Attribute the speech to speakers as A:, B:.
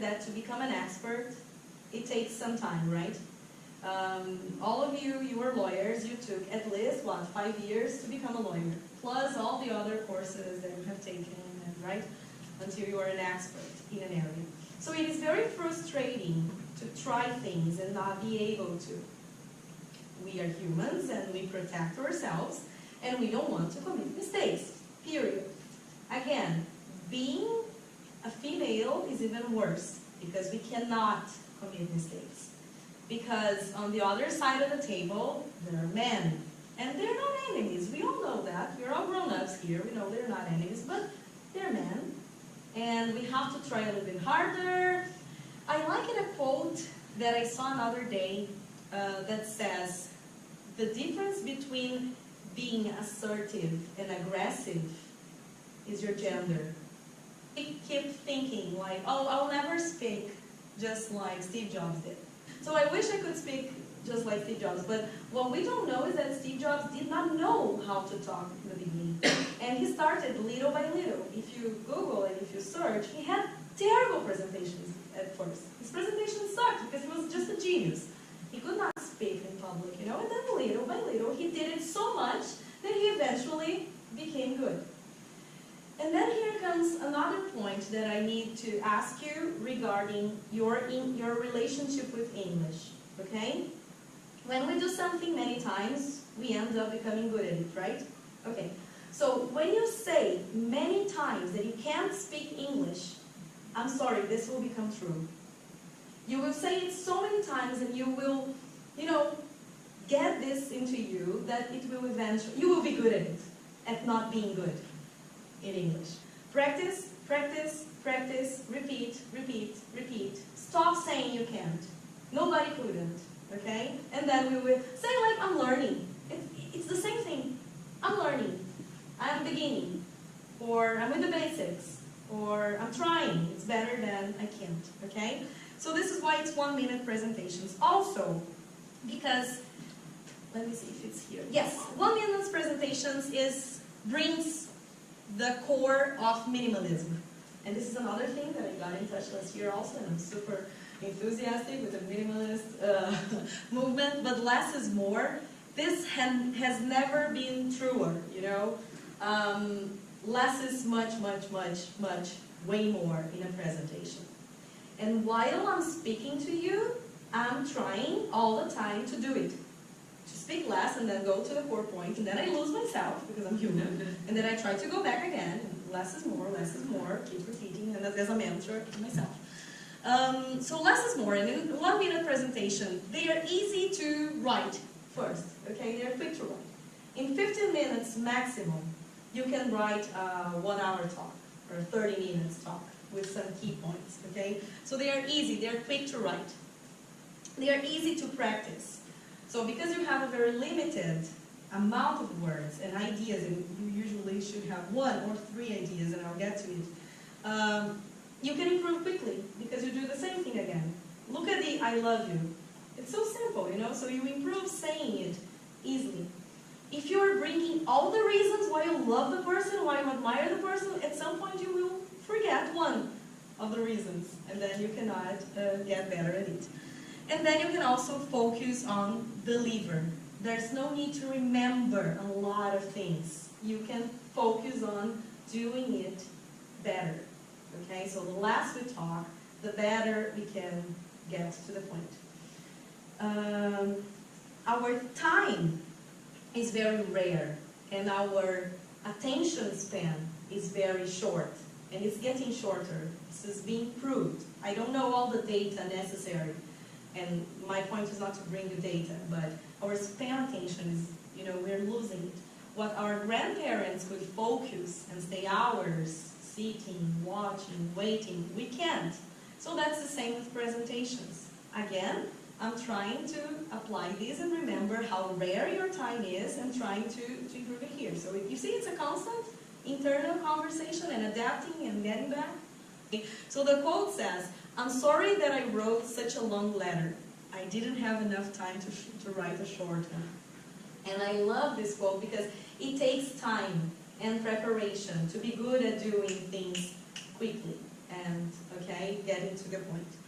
A: that to become an expert, it takes some time, right? All of you are lawyers. You took at least, what, 5 years to become a lawyer, plus all the other courses that you have taken, right? Until you are an expert in an area. So it is very frustrating to try things and not be able to. We are humans and we protect ourselves and we don't want to commit mistakes, period. Again, being a female is even worse because we cannot commit mistakes. Because on the other side of the table, there are men. And they're not enemies. We all know that. We're all grown-ups here. We know they're not enemies, but they're men. And we have to try a little bit harder. I like a quote that I saw another day that says, the difference between being assertive and aggressive is your gender. We keep thinking like, oh, I'll never speak just like Steve Jobs did. So I wish I could speak just like Steve Jobs, but what we don't know is that Steve Jobs did not know how to talk in the beginning. And he started little by little. If you Google and if you search, he had terrible presentations at first. His presentation sucked because he was just a genius. He could not speak in public, and then little by little, he did it so much that he eventually became good. And then here comes another point that I need to ask you regarding your relationship with English, okay? When we do something many times, we end up becoming good at it, right? Okay, so when you say many times that you can't speak English, I'm sorry, this will become true. You will say it so many times and you will, get this into you that it will eventually, you will be good at it, at not being good in English. Practice, practice, practice, repeat, repeat, repeat. Stop saying you can't. Nobody couldn't, okay? And then we will say like, I'm learning. It's the same thing. I'm learning. I'm beginning. Or I'm with the basics. Or I'm trying. It's better than I can't, okay? So this is why it's 1-minute presentations. Also, because, let me see if it's here. Yes, 1-minute presentations brings the core of minimalism. And this is another thing that I got in touch last year also, and I'm super enthusiastic with the minimalist movement, but less is more. This has never been truer, Less is much, much, much, much, way more in a presentation. And while I'm speaking to you, I'm trying all the time to do it. To speak less and then go to the core point, and then I lose myself because I'm human, and then I try to go back again. Less is more, keep repeating, and as a mantra to myself. So less is more, and in 1-minute presentation, they are easy to write first, okay? They're quick to write. In 15 minutes maximum, you can write a 1-hour talk, or 30 minutes talk, with some key points, okay? So they are easy, they're quick to write. They are easy to practice. So because you have a very limited amount of words and ideas, and you usually should have 1 or 3 ideas, and I'll get to it, you can improve quickly because you do the same thing again. Look at the I love you. It's so simple, so you improve saying it easily. If you are bringing all the reasons why you love the person, why you admire the person, at some point you will forget one of the reasons, and then you cannot get better at it. And then you can also focus on deliver. There's no need to remember a lot of things. You can focus on doing it better. Okay, so the less we talk, the better we can get to the point. Our time is very rare, and our attention span is very short, and it's getting shorter. This is being proved. I don't know all the data necessary, and my point is not to bring the data, but our span attention is, we're losing it. What our grandparents could focus and stay hours sitting, watching, waiting, we can't. So that's the same with presentations. Again, I'm trying to apply this and remember how rare your time is and trying to improve it here. So you see, it's a constant internal conversation and adapting and getting back. So the quote says, I'm sorry that I wrote such a long letter. I didn't have enough time to write a short one. And I love this quote because it takes time and preparation to be good at doing things quickly. And, okay, okay, getting to the point.